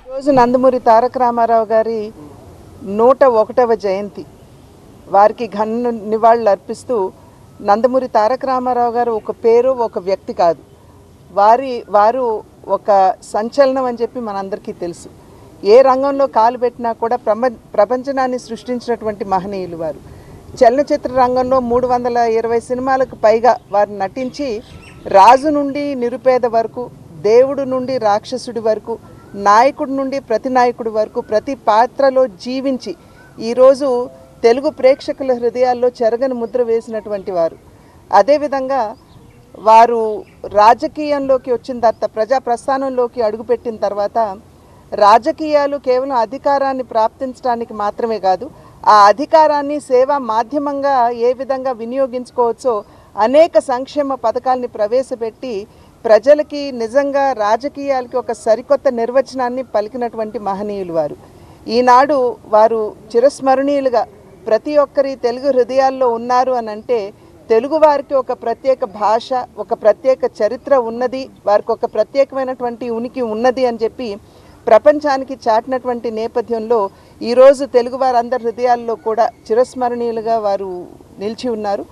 రోజు నందమూరి తారక రామారావు గారి 101వ జయంతి వారికి ఘన నివాళులు అర్పిస్తూ నందమూరి తారక రామారావు గారు ఒక పేరు ఒక వ్యక్తి కాదు, వారు ఒక సంచలనం అని చెప్పి మనందరికీ తెలుసు. ఏ రంగంలో కాలు పెట్టినా కూడా ప్రపంచనాన్ని సృష్టించినటువంటి మహనీయులు వారు. చలనచిత్ర రంగంలో 320 సినిమాలకు పైగా వారు నటించి రాజు నుండి నిరుపేద వరకు, దేవుడు నుండి రాక్షసుడి వరకు, నాయకుడి నుండి ప్రతి నాయకుడి వరకు ప్రతి పాత్రలో జీవించి ఈరోజు తెలుగు ప్రేక్షకుల హృదయాల్లో చెరగని ముద్ర వేసినటువంటి వారు. అదేవిధంగా వారు రాజకీయంలోకి వచ్చిన తర్వాత, ప్రజా ప్రస్థానంలోకి అడుగుపెట్టిన తర్వాత రాజకీయాలు కేవలం అధికారాన్ని ప్రాప్తించడానికి మాత్రమే కాదు, ఆ అధికారాన్ని సేవా మాధ్యమంగా ఏ విధంగా వినియోగించుకోవచ్చో అనేక సంక్షేమ పథకాల్ని ప్రవేశపెట్టి ప్రజలకి నిజంగా రాజకీయాలకి ఒక సరికొత్త నిర్వచనాన్ని పలికినటువంటి మహనీయులు వారు. ఈనాడు వారు చిరస్మరణీయులుగా ప్రతి ఒక్కరి తెలుగు హృదయాల్లో ఉన్నారు అని అంటే తెలుగు వారికి ఒక ప్రత్యేక భాష, ఒక ప్రత్యేక చరిత్ర ఉన్నది, వారికి ఒక ప్రత్యేకమైనటువంటి ఉనికి ఉన్నది అని చెప్పి ప్రపంచానికి చాటినటువంటి నేపథ్యంలో ఈరోజు తెలుగు వారందరి హృదయాల్లో కూడా చిరస్మరణీయులుగా వారు నిలిచి ఉన్నారు.